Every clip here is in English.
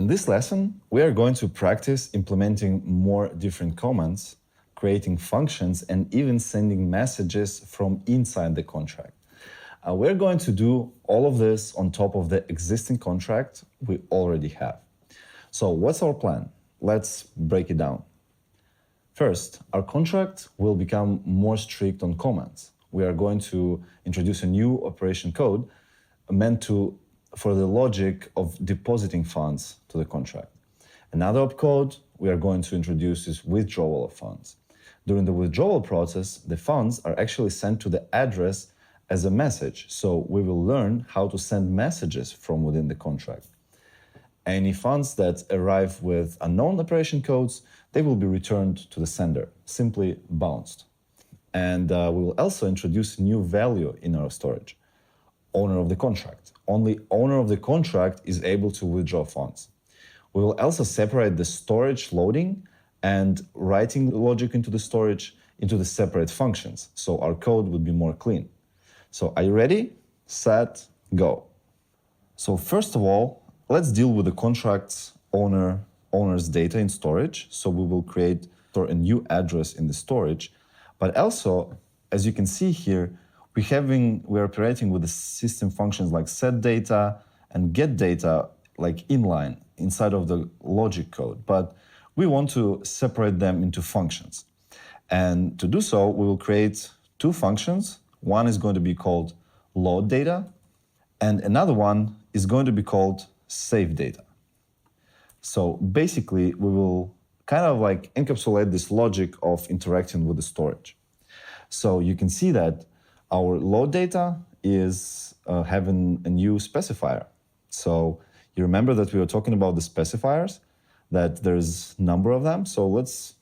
In this lesson, we are going to practice implementing more different commands, creating functions, and even sending messages from inside the contract. We're going to do all of this on top of the existing contract we already have. So what's our plan? Let's break it down. First, our contract will become more strict on commands. We are going to introduce a new operation code meant for the logic of depositing funds to the contract. Another opcode we are going to introduce is withdrawal of funds. During the withdrawal process, the funds are actually sent to the address as a message, so we will learn how to send messages from within the contract. Any funds that arrive with unknown operation codes, they will be returned to the sender, simply bounced. And we will also introduce new value in our storage, owner of the contract. Only owner of the contract is able to withdraw funds. We will also separate the storage loading and writing logic into the storage into the separate functions, so our code would be more clean. So are you ready? Set, go. So first of all, let's deal with the contract's owner's data in storage. So we will create a new address in the storage, but also, as you can see here, we're operating with the system functions like set data and get data like inline inside of the logic code, but we want to separate them into functions. And to do so, we will create two functions. One is going to be called load data, and another one is going to be called save data. So basically, we will kind of like encapsulate this logic of interacting with the storage. So you can see that our load data is having a new specifier. So you remember that we were talking about the specifiers, that there's a number of them. So let's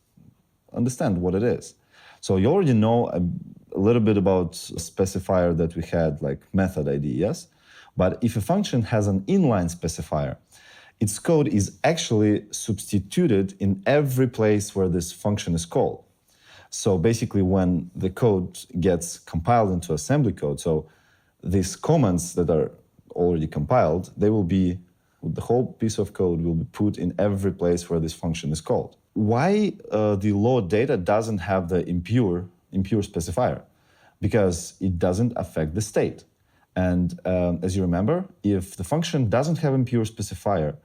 understand what it is. So you already know a little bit about a specifier that we had, like method ID, yes? But if a function has an inline specifier, its code is actually substituted in every place where this function is called. So basically, when the code gets compiled into assembly code, so these commands that are already compiled, they will be, the whole piece of code will be put in every place where this function is called. Why the load data doesn't have the impure specifier? Because it doesn't affect the state. And as you remember, if the function doesn't have impure specifier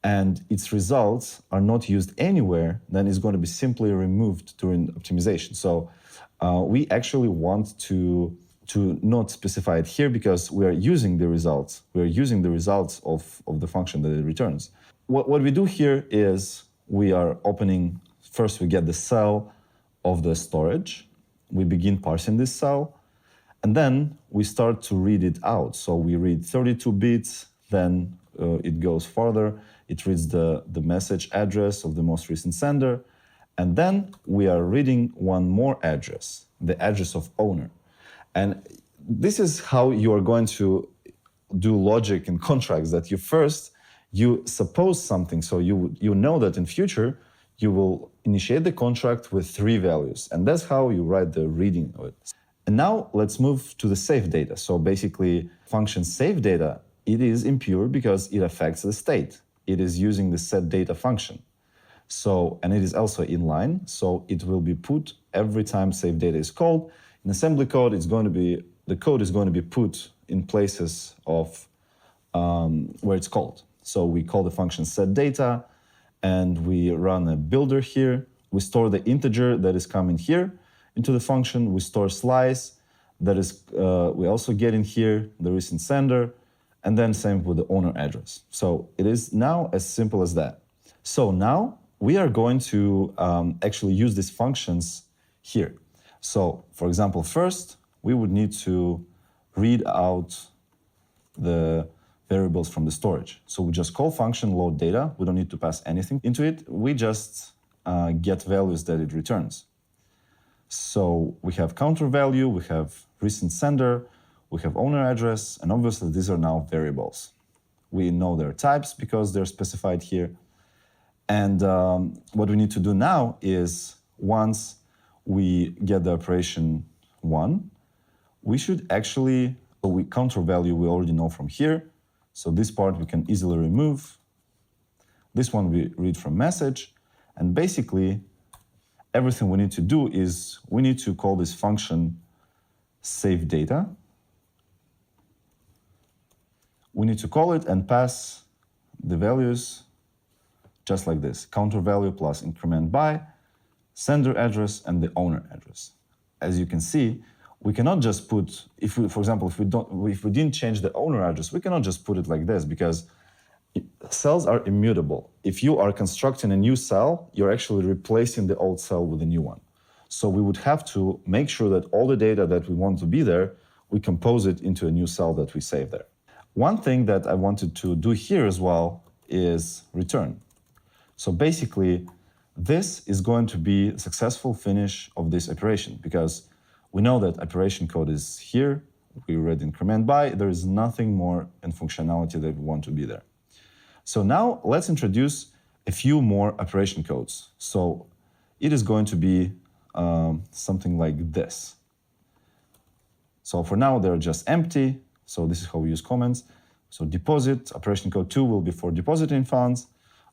and its results are not used anywhere, then it's going to be simply removed during optimization. So we actually want to not specify it here because we are using the results. We are using the results of the function that it returns. What we do here is we are opening, first we get the cell of the storage. We begin parsing this cell, and then we start to read it out. So we read 32 bits, then it goes further. It reads the message address of the most recent sender, and then we are reading one more address, the address of owner. And this is how you are going to do logic in contracts, that you suppose something, so you know that in future you will initiate the contract with 3 values, and that's how you write the reading of it. And now let's move to the save data. So basically, function save data, it is impure because it affects the state. It is using the set data function. So, and it is also inline, so it will be put every time save data is called. In assembly code, the code is going to be put in places of where it's called. So we call the function set data, and we run a builder here. We store the integer that is coming here into the function. We store slice that is, we also get in here the recent sender, and then same with the owner address. So it is now as simple as that. So now we are going to actually use these functions here. So for example, first we would need to read out the variables from the storage. So we just call function load data. We don't need to pass anything into it. We just get values that it returns. So we have counter value, we have recent sender, we have owner address, and obviously these are now variables. We know their types because they're specified here. And what we need to do now is, once we get the operation 1, we should actually, so we counter value we already know from here. So this part we can easily remove. This one we read from message. And basically, everything we need to do is we need to call this function save data. We need to call it and pass the values just like this. Counter value plus increment by, sender address, and the owner address. As you can see, we cannot just put, if we, for example, if we didn't change the owner address, we cannot just put it like this because cells are immutable. If you are constructing a new cell, you're actually replacing the old cell with a new one. So we would have to make sure that all the data that we want to be there, we compose it into a new cell that we save there. One thing that I wanted to do here as well is return. So basically, this is going to be a successful finish of this operation because we know that operation code is here. We read increment by. There is nothing more in functionality that we want to be there. So now let's introduce a few more operation codes. So it is going to be something like this. So for now, they're just empty. So this is how we use comments. So deposit, operation code 2 will be for depositing funds.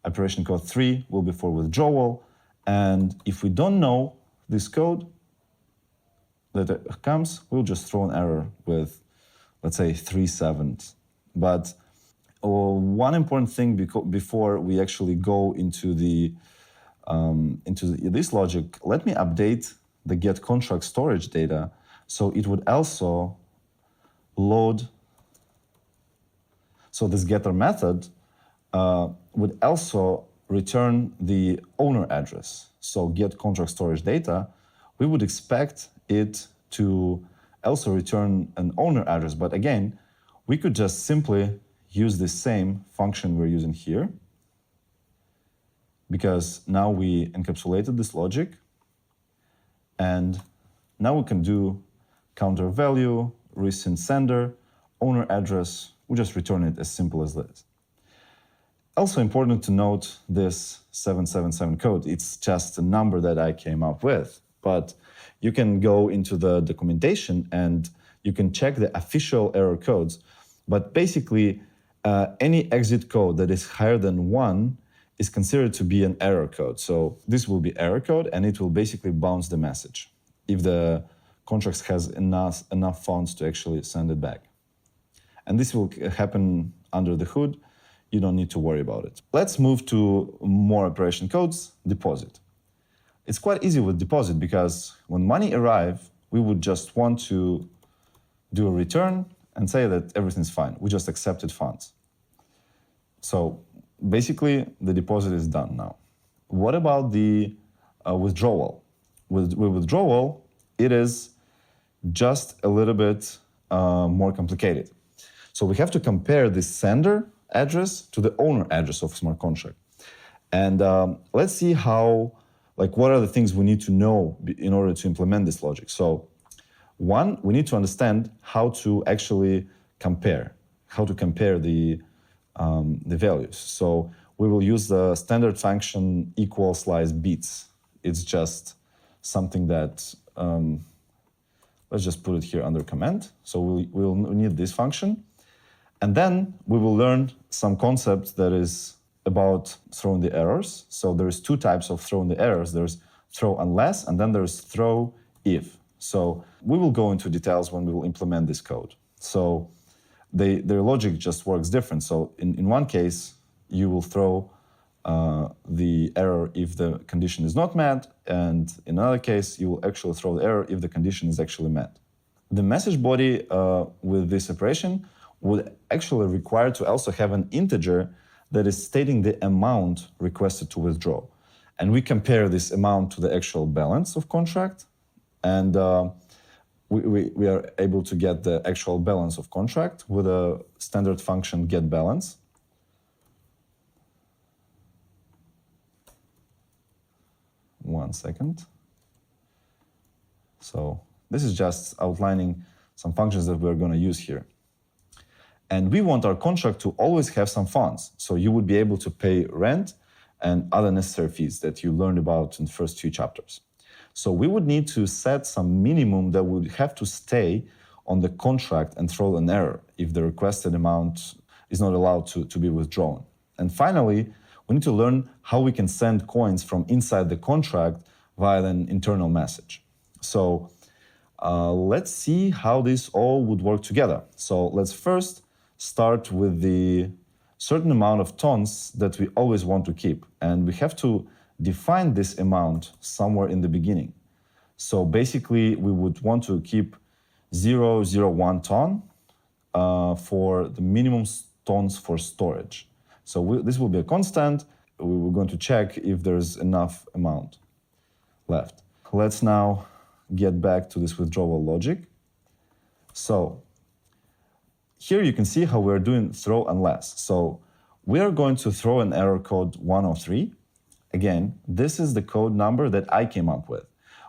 Operation code 3 will be for withdrawal. And if we don't know this code that comes, we'll just throw an error with, let's say, 3/7. But one important thing before we actually go into this logic, let me update the get contract storage data so it would also load. So this getter method would also return the owner address. So get contract storage data, we would expect it to also return an owner address. But again, we could just simply use the same function we're using here because now we encapsulated this logic. And now we can do counter value, recent sender, owner address. We just return it as simple as this. Also important to note this 777 code. It's just a number that I came up with, but you can go into the documentation and you can check the official error codes. But basically, any exit code that is higher than 1 is considered to be an error code. So this will be error code and it will basically bounce the message if the contract has enough funds to actually send it back. And this will happen under the hood. You don't need to worry about it. Let's move to more operation codes, deposit. It's quite easy with deposit because when money arrives, we would just want to do a return and say that everything's fine. We just accepted funds. So basically, the deposit is done now. What about the withdrawal? With withdrawal, it is just a little bit more complicated. So we have to compare the sender address to the owner address of a smart contract. And let's see what are the things we need to know in order to implement this logic. So one, we need to understand how to actually compare the values. So we will use the standard function equal slice beats. It's just something that, let's just put it here under comment. So we'll need this function. And then we will learn some concept that is about throwing the errors. So there's two types of throwing the errors. There's throw unless, and then there's throw if. So we will go into details when we will implement this code. So their logic just works different. So in one case, you will throw the error if the condition is not met, and in another case, you will actually throw the error if the condition is actually met. The message body with this operation would actually require to also have an integer that is stating the amount requested to withdraw. And we compare this amount to the actual balance of contract, and we are able to get the actual balance of contract with a standard function getBalance. One second. So this is just outlining some functions that we're going to use here. And we want our contract to always have some funds. So you would be able to pay rent and other necessary fees that you learned about in the first few chapters. So we would need to set some minimum that would have to stay on the contract and throw an error if the requested amount is not allowed to be withdrawn. And finally, we need to learn how we can send coins from inside the contract via an internal message. So let's see how this all would work together. So let's first start with the certain amount of tons that we always want to keep. And we have to define this amount somewhere in the beginning. So basically, we would want to keep 0.01 ton for the minimum tons for storage. So this will be a constant. We were going to check if there's enough amount left. Let's now get back to this withdrawal logic. So here you can see how we're doing throw unless. So we are going to throw an error code 103. Again, this is the code number that I came up with.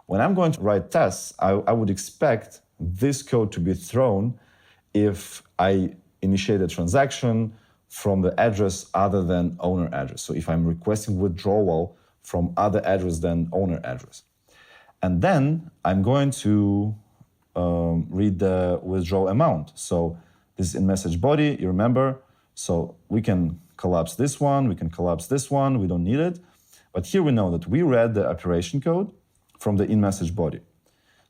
When I'm going to write tests, I would expect this code to be thrown if I initiate a transaction from the address other than owner address. So if I'm requesting withdrawal from other address than owner address. And then I'm going to read the withdrawal amount. So this is in message body, you remember. So we can collapse this one, we can collapse this one, we don't need it. But here we know that we read the operation code from the in-message body.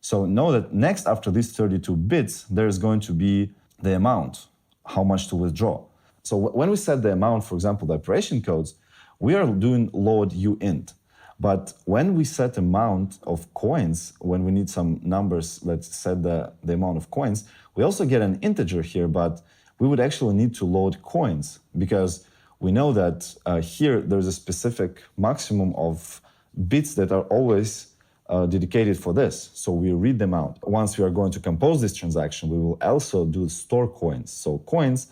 So know that next after these 32 bits, there's going to be the amount, how much to withdraw. So when we set the amount, for example, the operation codes, we are doing load uint. But when we set amount of coins, when we need some numbers, let's set the amount of coins, we also get an integer here, but we would actually need to load coins because we know that here there's a specific maximum of bits that are always dedicated for this. So we read them out. Once we are going to compose this transaction, we will also do store coins. So coins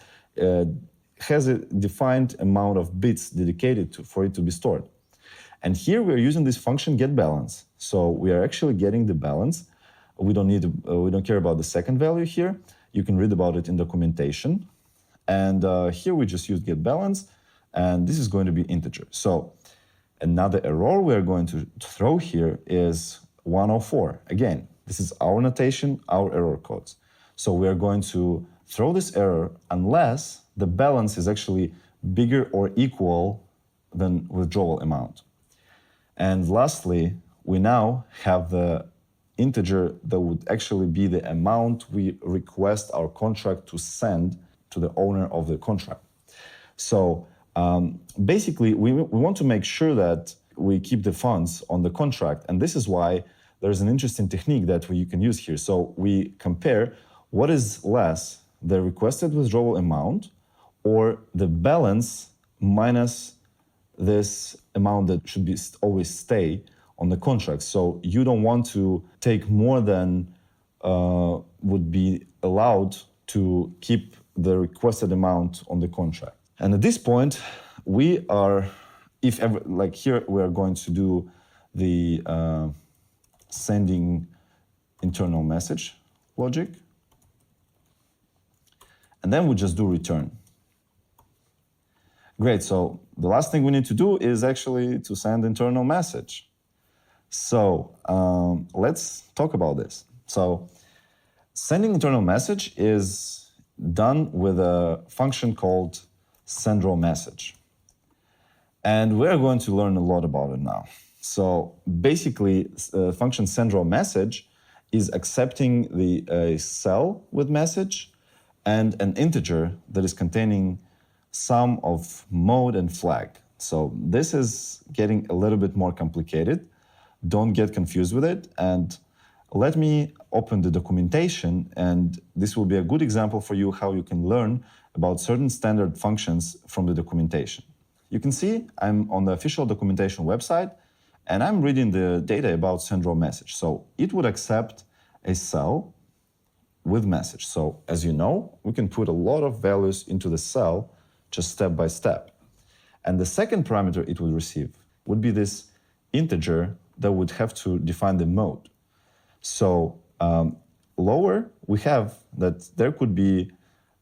has a defined amount of bits dedicated for it to be stored. And here we're using this function getBalance. So we are actually getting the balance. We don't care about the second value here. You can read about it in documentation. And here we just use getBalance, and this is going to be integer. So another error we're going to throw here is 104. Again, this is our notation, our error codes. So we are going to throw this error unless the balance is actually bigger or equal than withdrawal amount. And lastly, we now have the integer that would actually be the amount we request our contract to send to the owner of the contract. So basically, we want to make sure that we keep the funds on the contract. And this is why there's an interesting technique that you can use here. So we compare what is less, the requested withdrawal amount or the balance minus this amount that should be always stay on the contract. So you don't want to take more than would be allowed to keep the requested amount on the contract. And at this point, we are, if ever, like here, we are going to do the sending internal message logic. And then we just do return. Great, so the last thing we need to do is actually to send internal message. So let's talk about this. So sending internal message is done with a function called sendRawMessage. And we're going to learn a lot about it now. So basically, function sendRawMessage is accepting the cell with message and an integer that is containing sum of mode and flag. So this is getting a little bit more complicated. Don't get confused with it. And let me open the documentation, and this will be a good example for you how you can learn about certain standard functions from the documentation. You can see I'm on the official documentation website, and I'm reading the data about sendRawMessage. So it would accept a cell with message. So as you know, we can put a lot of values into the cell just step by step. And the second parameter it would receive would be this integer that would have to define the mode. So lower, we have that there could be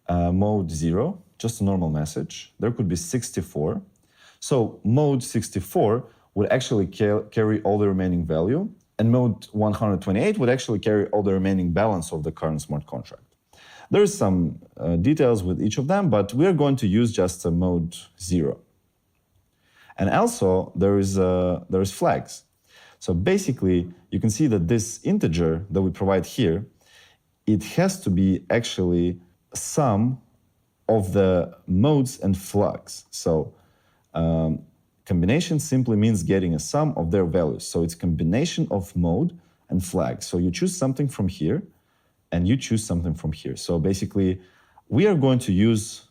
mode 0, just a normal message. There could be 64. So mode 64 would actually carry all the remaining value, and mode 128 would actually carry all the remaining balance of the current smart contract. There's some details with each of them, but we're going to use just a mode 0. And also there is flags. So basically, you can see that this integer that we provide here, it has to be actually sum of the modes and flags. So combination simply means getting a sum of their values. So it's combination of mode and flag. So you choose something from here and you choose something from here. So basically, we are going to use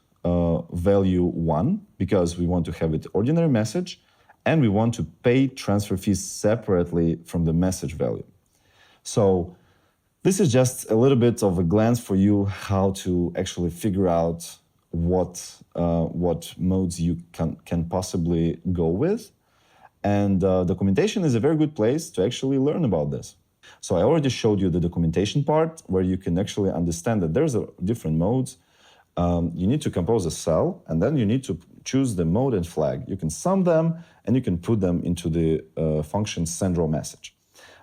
value 1 because we want to have it ordinary message and we want to pay transfer fees separately from the message value. So this is just a little bit of a glance for you how to actually figure out what modes you can possibly go with. And documentation is a very good place to actually learn about this. So I already showed you the documentation part where you can actually understand that there's different modes. You need to compose a cell and then you need to choose the mode and flag. You can sum them and you can put them into the function send raw message.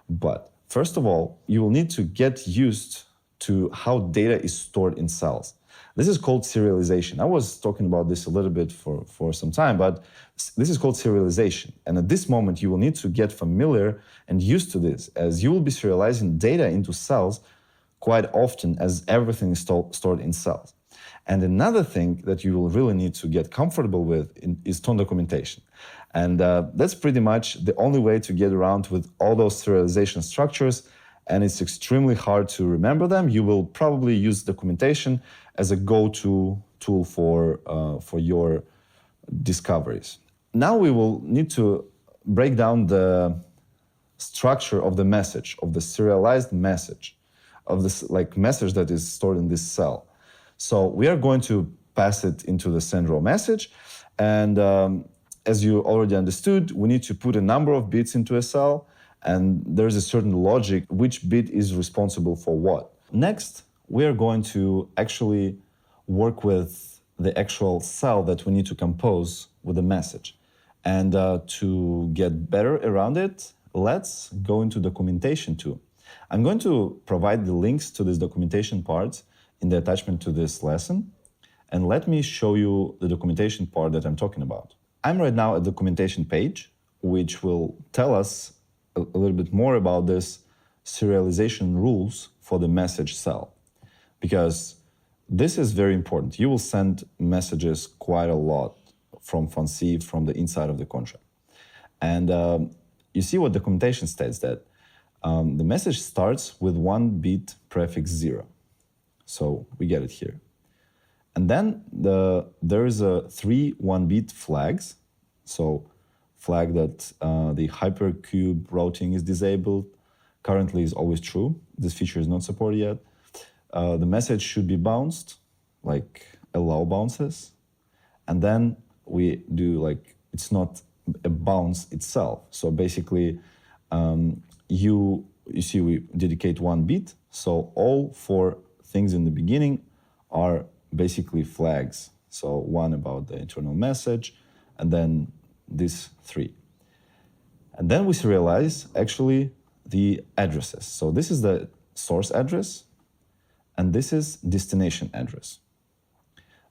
But first of all, you will need to get used to how data is stored in cells. This is called serialization. I was talking about this a little bit for some time, but this is called serialization. And at this moment, you will need to get familiar and used to this, as you will be serializing data into cells quite often, as everything is stored in cells. And another thing that you will really need to get comfortable with is tone documentation. And that's pretty much the only way to get around with all those serialization structures. And it's extremely hard to remember them. You will probably use documentation as a go-to tool for your discoveries. Now we will need to break down the structure of the message, of the serialized message, of this message that is stored in this cell. So we are going to pass it into the send raw message. And as you already understood, we need to put a number of bits into a cell. And there's a certain logic, which bit is responsible for what. Next, we are going to actually work with the actual cell that we need to compose with the message. And to get better around it, let's go into documentation too. I'm going to provide the links to this documentation part in the attachment to this lesson. And let me show you the documentation part that I'm talking about. I'm right now at the documentation page, which will tell us a little bit more about this serialization rules for the message cell, because this is very important. You will send messages quite a lot from FunC, from the inside of the contract. And you see what documentation states, that the message starts with 1 bit prefix 0. So we get it here. And then there is 3 1-bit flags. So flag that the hypercube routing is disabled. Currently is always true. This feature is not supported yet. The message should be bounced, like allow bounces. And then we do it's not a bounce itself. So basically, you see we dedicate 1 bit. So all 4 things in the beginning are basically flags. So 1 about the internal message, and then these 3. And then we serialize actually the addresses. So this is the source address, and this is destination address.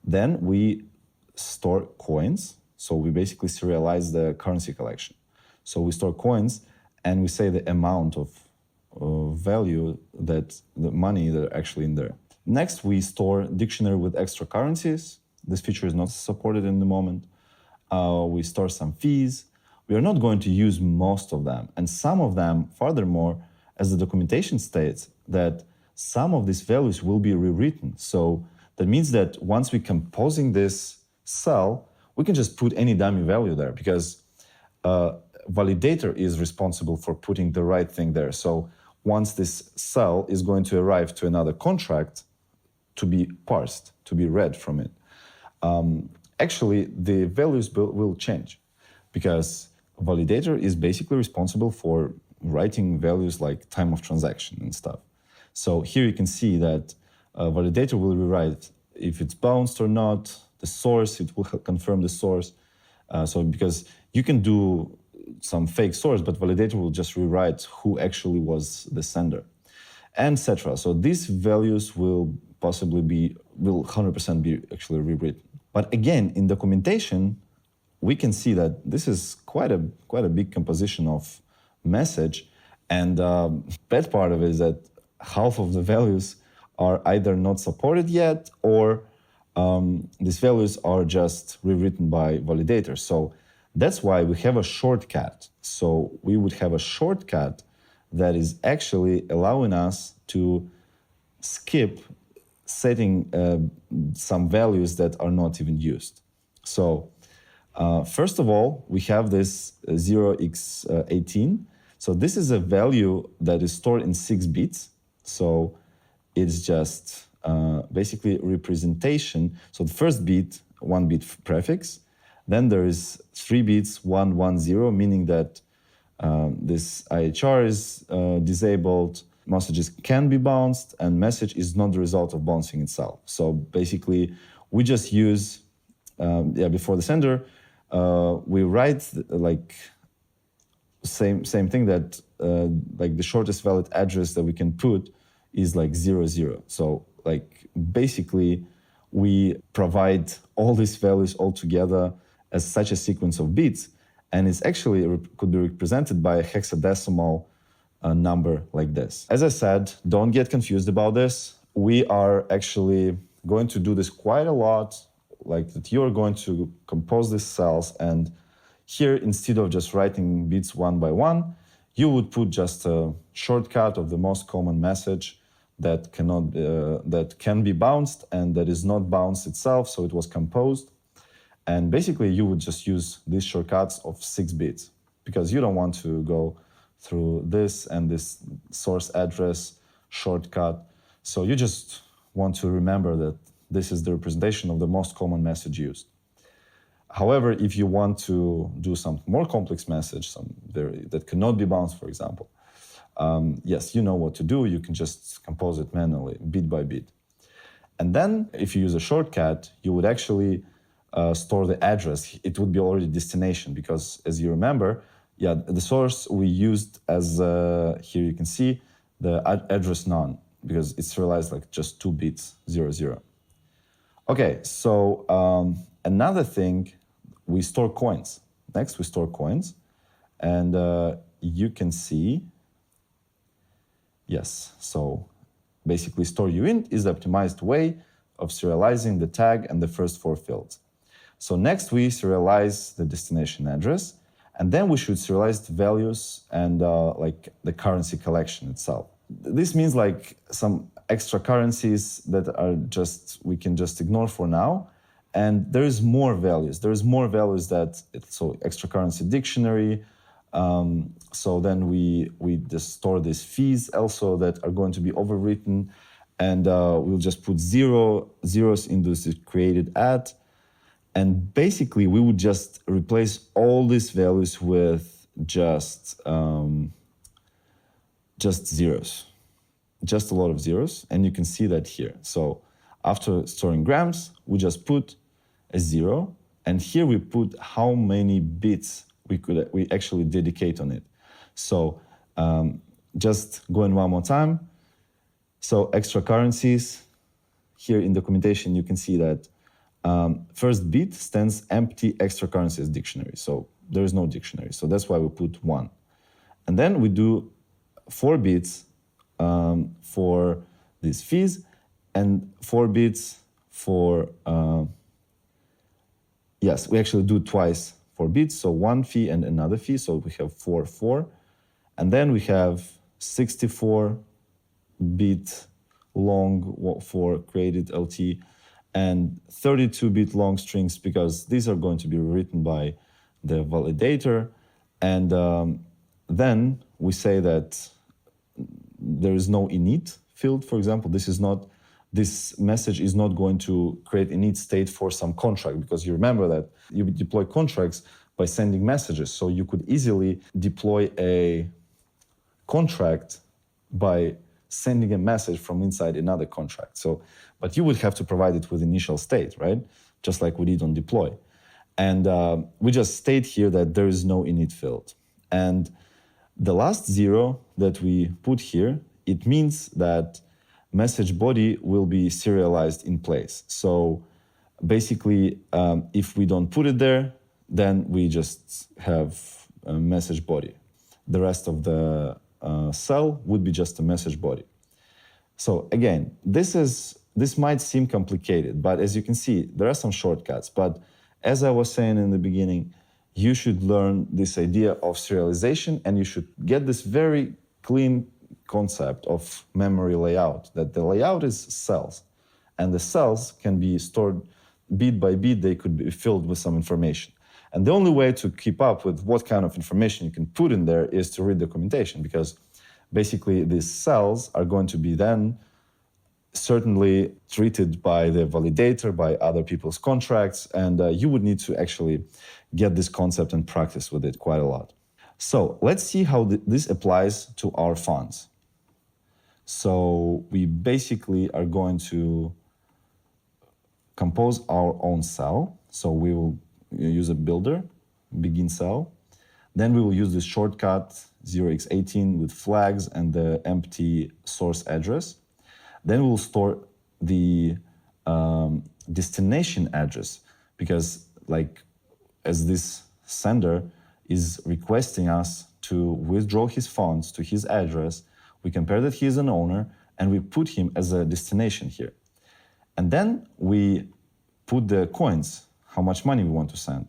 Then we store coins. So we basically serialize the currency collection. So we store coins and we say the amount of value, that the money that are actually in there. Next, we store dictionary with extra currencies. This feature is not supported in the moment. We store some fees. We are not going to use most of them. And some of them, furthermore, as the documentation states, that some of these values will be rewritten. So that means that once we're composing this cell, we can just put any dummy value there, because validator is responsible for putting the right thing there. So once this cell is going to arrive to another contract to be parsed, to be read from it, actually the values will change, because validator is basically responsible for writing values like time of transaction and stuff. So here you can see that validator will rewrite if it's bounced or not, the source, it will confirm the source. So because you can do some fake source, but validator will just rewrite who actually was the sender, and etc. So these values will possibly will 100% be actually rewritten. But again, in documentation, we can see that this is quite a big composition of message. And bad part of it is that half of the values are either not supported yet, or these values are just rewritten by validators. So that's why we have a shortcut. So we would have a shortcut that is actually allowing us to skip setting some values that are not even used. So first of all, we have this 0x18. So this is a value that is stored in 6 bits. So it's just basically representation. So the first bit, 1 bit prefix. Then there is 3 bits, 110, meaning that this IHR is disabled, messages can be bounced, and message is not the result of bouncing itself. So basically, we just use, before the sender, we write like same thing that like the shortest valid address that we can put is like 00. So like basically, we provide all these values all together as such a sequence of bits, and it's actually could be represented by a hexadecimal number like this. As I said, don't get confused about this. We are actually going to do this quite a lot, like that you're going to compose these cells, and here, instead of just writing bits one by one, you would put just a shortcut of the most common message that that can be bounced and that is not bounced itself, so it was composed. And basically, you would just use these shortcuts of 6 bits because you don't want to go through this and this source address shortcut. So you just want to remember that this is the representation of the most common message used. However, if you want to do some more complex message, that cannot be bounced, for example, yes, you know what to do. You can just compose it manually, bit by bit. And then if you use a shortcut, you would actually store the address. It would be already destination because, as you remember, the source we used as, here you can see, the address none, because it's serialized like just 2 bits, 00. Okay, so another thing, we store coins. Next, we store coins. And you can see, yes, so basically store uint is the optimized way of serializing the tag and the first 4 fields. So next we serialize the destination address, and then we should serialize the values and like the currency collection itself. This means like some extra currencies that are we can just ignore for now. And there is more values. There is more values so extra currency dictionary. So then we just store these fees also that are going to be overwritten, and we'll just put zeros into this created at. And basically, we would just replace all these values with just zeros, just a lot of zeros. And you can see that here. So after storing grams, we just put a 0. And here we put how many bits we actually dedicate on it. So just going one more time. So extra currencies, here in documentation, you can see that first bit stands empty extra currencies dictionary. So there is no dictionary. So that's why we put 1. And then we do 4 bits for these fees and 4 bits for, yes, we actually do twice 4 bits. So 1 fee and another fee. So we have 4. And then we have 64-bit long for created LT and 32-bit long strings, because these are going to be written by the validator. And then we say that there is no init field, for example. This message is not going to create init state for some contract, because you remember that you deploy contracts by sending messages. So you could easily deploy a contract by sending a message from inside another contract. But you would have to provide it with initial state, right? Just like we did on deploy. And we just state here that there is no init field. And the last 0 that we put here, it means that message body will be serialized in place. So basically, if we don't put it there, then we just have a message body. The rest of the cell would be just a message body. So again, this might seem complicated, but as you can see, there are some shortcuts. But as I was saying in the beginning, you should learn this idea of serialization, and you should get this very clean concept of memory layout, that the layout is cells, and the cells can be stored bit by bit. They could be filled with some information. And the only way to keep up with what kind of information you can put in there is to read documentation, because basically these cells are going to be then certainly treated by the validator, by other people's contracts, and you would need to actually get this concept and practice with it quite a lot. So let's see how this applies to our funds. So we basically are going to compose our own cell. So we will use a builder, begin cell. Then we will use this shortcut 0x18 with flags and the empty source address. Then we'll store the destination address, because as this sender is requesting us to withdraw his funds to his address, we compare that he is an owner and we put him as a destination here. And then we put the coins, how much money we want to send.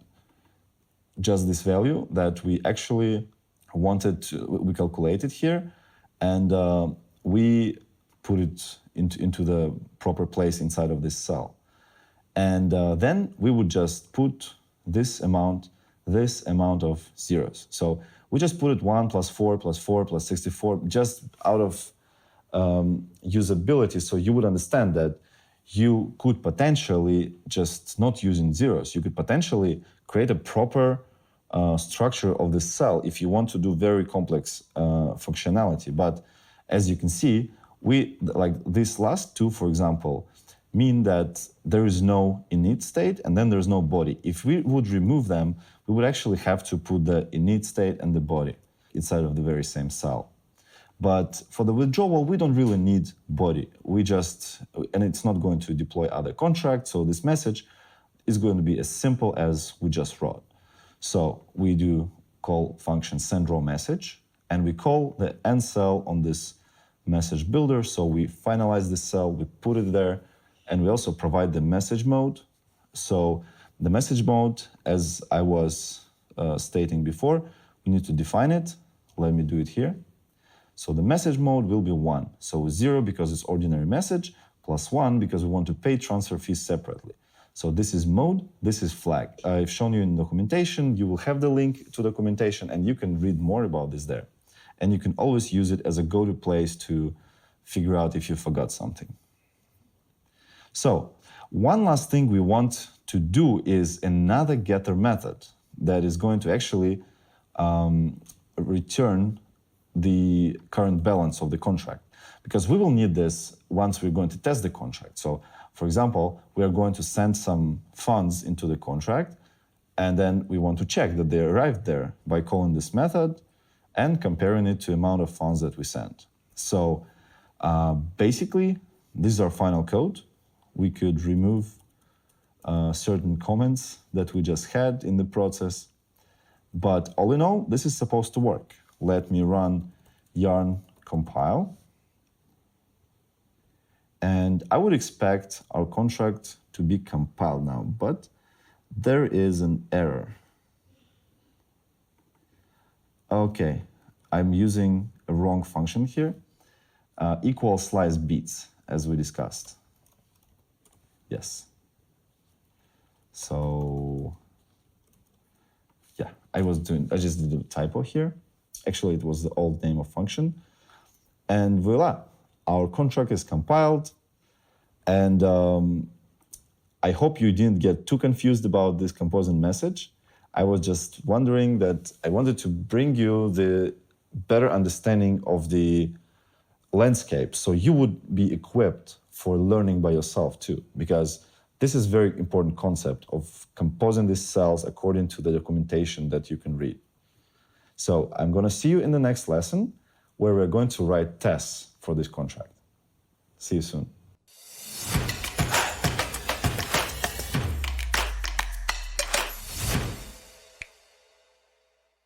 Just this value that we actually we calculated here, and we put it into the proper place inside of this cell. And then we would just put this amount of zeros. So we just put it 1 plus 4 plus 4 plus 64, just out of usability, so you would understand that you could potentially just not using zeros. You could potentially create a proper structure of the cell if you want to do very complex functionality. But as you can see, these last two, for example, mean that there is no init state and then there's no body. If we would remove them, we would actually have to put the init state and the body inside of the very same cell. But for the withdrawal, we don't really need body. And it's not going to deploy other contracts, so this message is going to be as simple as we just wrote. So we do call function sendRawMessage, and we call the end cell on this message builder. So we finalize this cell, we put it there, and we also provide the message mode. So the message mode, as I was stating before, we need to define it. Let me do it here. So the message mode will be 1. So 0 because it's ordinary message, plus 1 because we want to pay transfer fees separately. So this is mode, this is flag. I've shown you in documentation. You will have the link to documentation, and you can read more about this there. And you can always use it as a go-to place to figure out if you forgot something. So one last thing we want to do is another getter method that is going to actually return the current balance of the contract, because we will need this once we're going to test the contract. So for example, we are going to send some funds into the contract, and then we want to check that they arrived there by calling this method and comparing it to the amount of funds that we sent. So basically, this is our final code. We could remove certain comments that we just had in the process. But all in all, this is supposed to work. Let me run yarn compile. And I would expect our contract to be compiled now, but there is an error. Okay, I'm using a wrong function here. Equal slice beats, as we discussed. Yes. So, yeah, I just did a typo here. Actually, it was the old name of function. And voila, our contract is compiled. And I hope you didn't get too confused about this composing message. I was just wondering that I wanted to bring you the better understanding of the landscape, so you would be equipped for learning by yourself too, because this is a very important concept of composing these cells according to the documentation that you can read. So I'm going to see you in the next lesson, where we're going to write tests for this contract. See you soon.